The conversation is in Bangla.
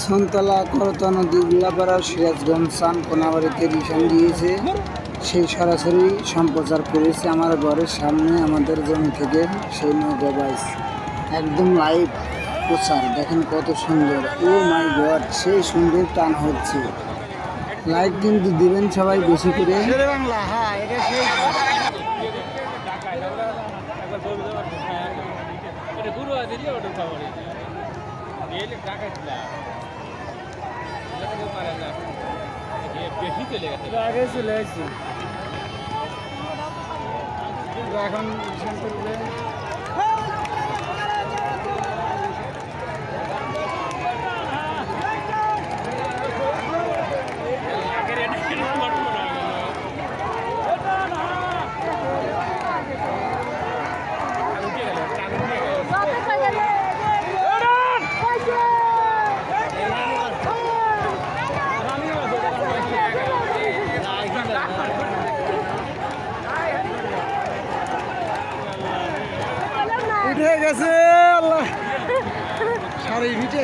সন্তলা করতা নদী উল্লাপাড়া সিরাজগঞ্জ চান কোনাবাড়িতে রিশান দিয়েছে, সেই সরাসরি সম্প্রচার করেছে আমার ঘরের সামনে আমাদের জমি থেকে সেই নৌকা বাইস একদম লাইভ প্রচার। দেখেন কত সুন্দর, ও মাই গড, সেই সুন্দর টান হচ্ছে। লাইক কিন্তু দিবেন সবাই বেশি করে। আগে চলে আসছি এখন উঠে গেছে আল্লাহ সারি ভিটে।